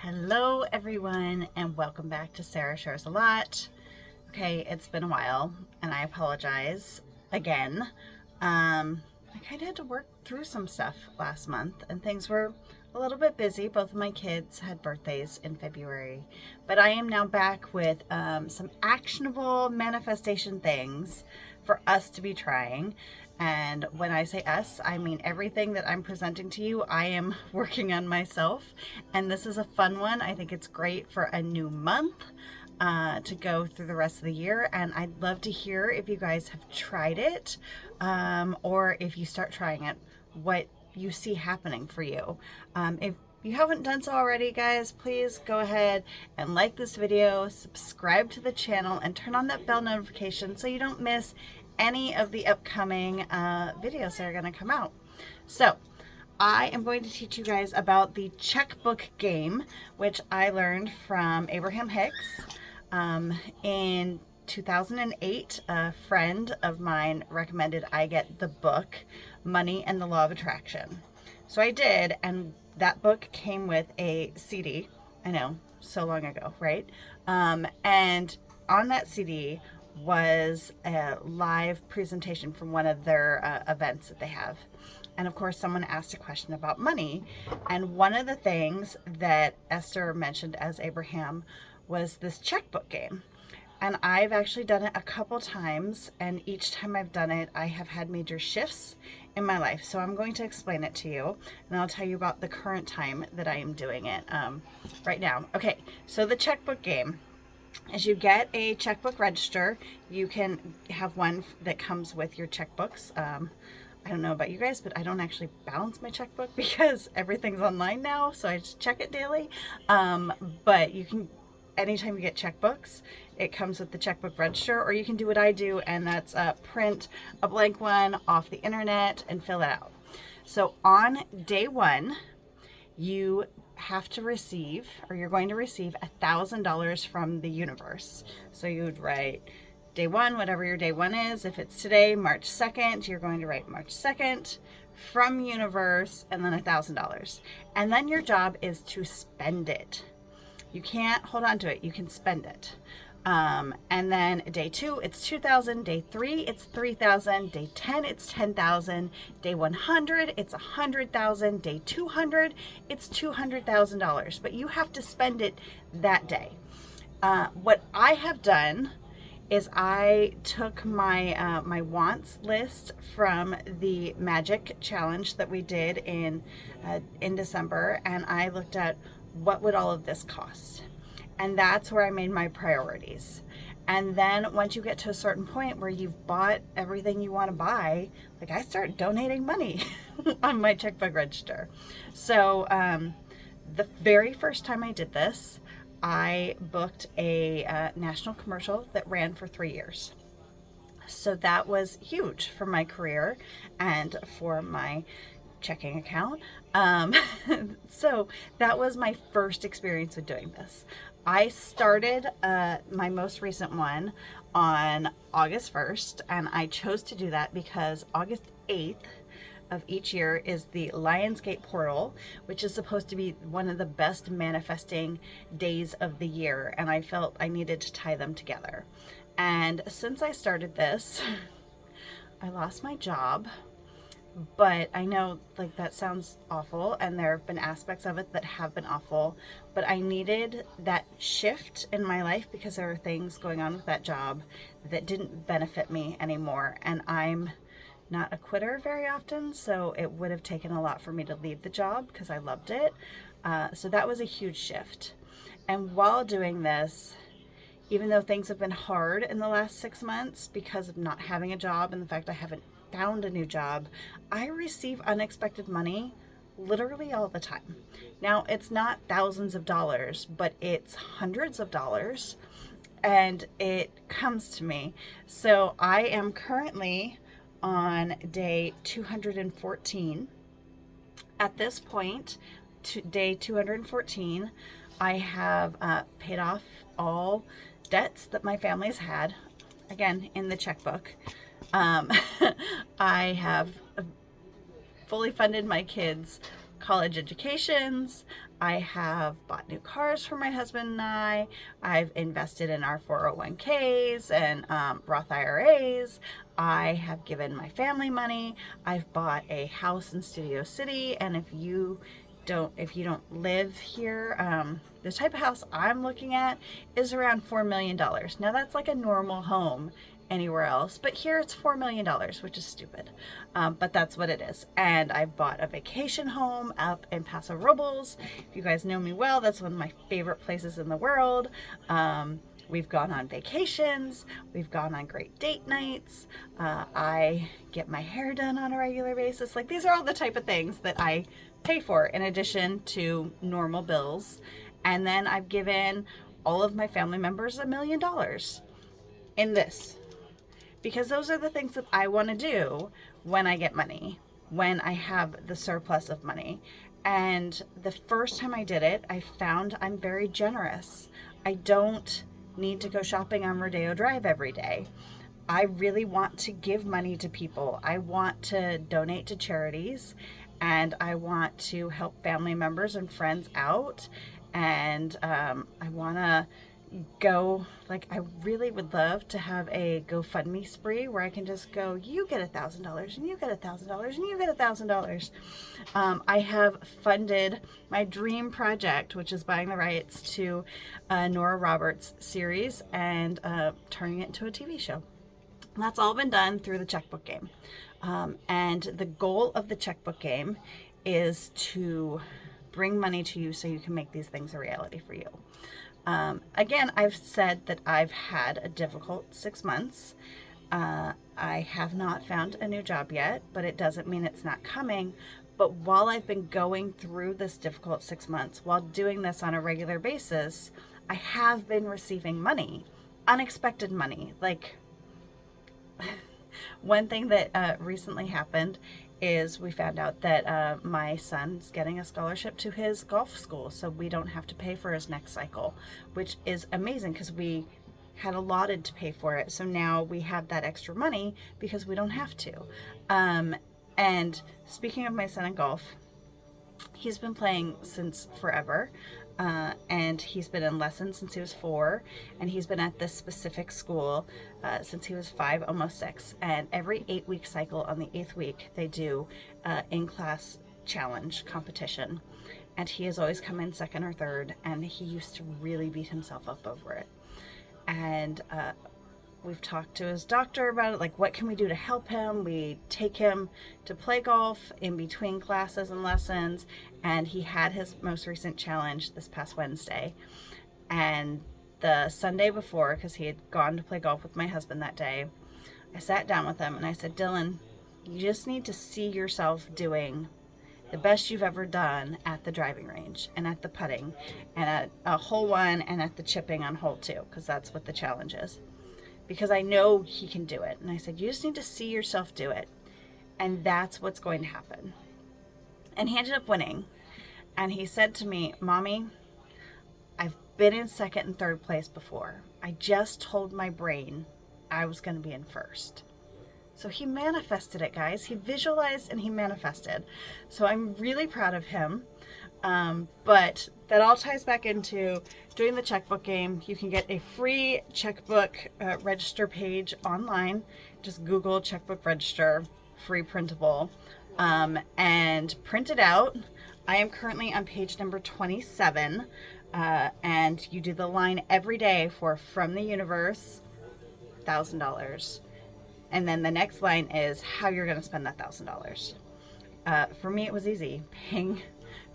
Hello everyone and welcome back to Sara Shares a Lot. Okay, it's been a while and I apologize again. I kind of had to work through some stuff last month and things were a little bit busy. Both of my kids had birthdays in February, but I am now back with some actionable manifestation things for us to be trying. And when I say us, I mean everything that I'm presenting to you, I am working on myself. And this is a fun one. I think it's great for a new month to go through the rest of the year. And I'd love to hear if you guys have tried it or if you start trying it, what you see happening for you. If you haven't done so already, guys, please go ahead and like this video, subscribe to the channel, and turn on that bell notification so you don't miss any of the upcoming videos that are going to come out. So I am going to teach you guys about the checkbook game, which I learned from Abraham-Hicks in 2008. A friend of mine recommended I get the book Money and the Law of Attraction. So I did, and that book came with a CD. I know, so long ago, right? And on that CD was a live presentation from one of their events that they have. And of course, someone asked a question about money. And one of the things that Esther mentioned as Abraham was this checkbook game. And I've actually done it a couple times, and each time I've done it, I have had major shifts in my life. So I'm going to explain it to you, and I'll tell you about the current time that I am doing it right now. Okay, so the checkbook game. As you get a checkbook register, you can have one that comes with your checkbooks. I don't know about you guys, but I don't actually balance my checkbook because everything's online now, so I just check it daily. But you can, anytime you get checkbooks, it comes with the checkbook register, or you can do what I do, and that's print a blank one off the internet and fill it out. So on day one, you have to receive, or you're going to receive $1,000 from the universe. So you would write day one, whatever your day one is. If it's today, March 2nd, you're going to write March 2nd from universe and then $1,000. And then your job is to spend it. You can't hold on to it. You can spend it. And then day two, it's 2,000. Day three, it's 3,000. Day 10, it's 10,000. Day 100, it's 100,000. Day 200, it's $200,000. But you have to spend it that day. What I have done is I took my my wants list from the magic challenge that we did in December, and I looked at what would all of this cost. And that's where I made my priorities. And then once you get to a certain point where you've bought everything you want to buy, like I start donating money on my checkbook register. So the very first time I did this, I booked a national commercial that ran for 3 years. So that was huge for my career and for my checking account. So that was my first experience with doing this. I started my most recent one on August 1st, and I chose to do that because August 8th of each year is the Lionsgate portal, which is supposed to be one of the best manifesting days of the year, and I felt I needed to tie them together. And since I started this, I lost my job. But I know, like, that sounds awful, and there have been aspects of it that have been awful, but I needed that shift in my life because there were things going on with that job that didn't benefit me anymore, and I'm not a quitter very often, so it would have taken a lot for me to leave the job because I loved it. So that was a huge shift. And while doing this, even though things have been hard in the last 6 months because of not having a job and the fact I haven't found a new job, I receive unexpected money literally all the time. Now, it's not thousands of dollars, but it's hundreds of dollars, and it comes to me. So I am currently on day 214. At this point, day 214, I have paid off all debts that my family's had, again, in the checkbook. I have fully funded my kids' college educations. I have bought new cars for my husband and I. I've invested in our 401ks and Roth IRAs. I have given my family money. I've bought a house in Studio City. And if you don't live here, the type of house I'm looking at is around $4 million. Now that's like a normal home anywhere else, but here it's $4 million, which is stupid. But that's what it is. And I bought a vacation home up in Paso Robles. If you guys know me well, that's one of my favorite places in the world. We've gone on vacations. We've gone on great date nights. I get my hair done on a regular basis. Like, these are all the type of things that I pay for in addition to normal bills. And then I've given all of my family members $1 million in this, because those are the things that I want to do when I get money, when I have the surplus of money. And the first time I did it, I found I'm very generous. I don't need to go shopping on Rodeo Drive every day. I really want to give money to people. I want to donate to charities, and I want to help family members and friends out. And I want to go, like, I really would love to have a GoFundMe spree where I can just go, you get $1,000 and you get $1,000 and you get $1,000. I have funded my dream project, which is buying the rights to Nora Roberts' series and turning it into a TV show. And that's all been done through the checkbook game. And the goal of the checkbook game is to bring money to you so you can make these things a reality for you. Again, I've said that I've had a difficult 6 months. I have not found a new job yet, but it doesn't mean it's not coming. But while I've been going through this difficult 6 months, while doing this on a regular basis, I have been receiving money, unexpected money. Like, one thing that recently happened is we found out that my son's getting a scholarship to his golf school, so we don't have to pay for his next cycle, which is amazing because we had allotted to pay for it. So now we have that extra money because we don't have to. And speaking of my son in golf, he's been playing since forever. And he's been in lessons since he was 4, and he's been at this specific school since he was 5, almost 6. And every 8-week cycle, on the 8th week, they do in-class challenge competition. And he has always come in second or third, and he used to really beat himself up over it. And we've talked to his doctor about it, like, what can we do to help him? We take him to play golf in between classes and lessons, and he had his most recent challenge this past Wednesday. And the Sunday before, because he had gone to play golf with my husband that day, I sat down with him and I said, Dylan, you just need to see yourself doing the best you've ever done at the driving range and at the putting and at a hole 1 and at the chipping on hole 2, because that's what the challenge is. Because I know he can do it. And I said, you just need to see yourself do it. And that's what's going to happen. And he ended up winning. And he said to me, Mommy, I've been in second and third place before. I just told my brain I was going to be in first. So he manifested it, guys. He visualized and he manifested. So I'm really proud of him. But that all ties back into doing the checkbook game. You can get a free checkbook register page online. Just Google checkbook register, free printable, and print it out. I am currently on page number 27, and you do the line every day for From the Universe, $1,000. And then the next line is how you're going to spend that $1,000. For me, it was easy.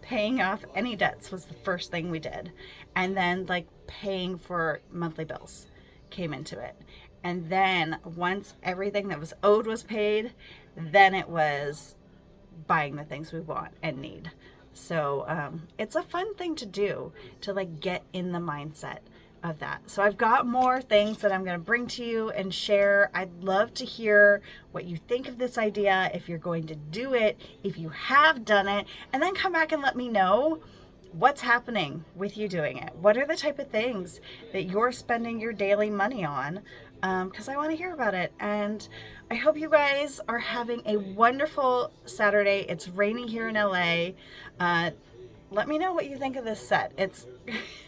Paying off any debts was the first thing we did. And then, like, paying for monthly bills came into it. And then once everything that was owed was paid, then it was buying the things we want and need. So it's a fun thing to do, to, like, get in the mindset of that. So I've got more things that I'm going to bring to you and share. I'd love to hear what you think of this idea, if you're going to do it, if you have done it, and then come back and let me know what's happening with you doing it. What are the type of things that you're spending your daily money on? because I want to hear about it. And I hope you guys are having a wonderful Saturday. It's raining here in LA. Let me know what you think of this set. It's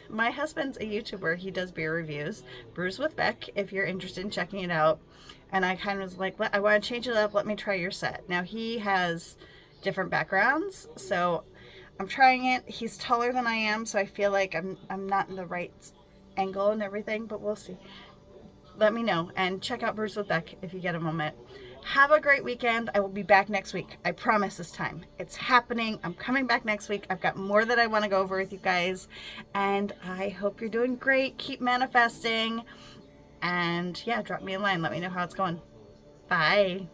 my husband's a YouTuber. He does beer reviews, Brews with Beck, if you're interested in checking it out. And I kind of was like, I want to change it up. Let me try your set. Now he has different backgrounds, so I'm trying it. He's taller than I am, so I feel like I'm not in the right angle and everything, but we'll see. Let me know, and check out Brews with Beck if you get a moment. Have a great weekend. I will be back next week. I promise this time. It's happening. I'm coming back next week. I've got more that I want to go over with you guys, and I hope you're doing great. Keep manifesting, and yeah, drop me a line. Let me know how it's going. Bye.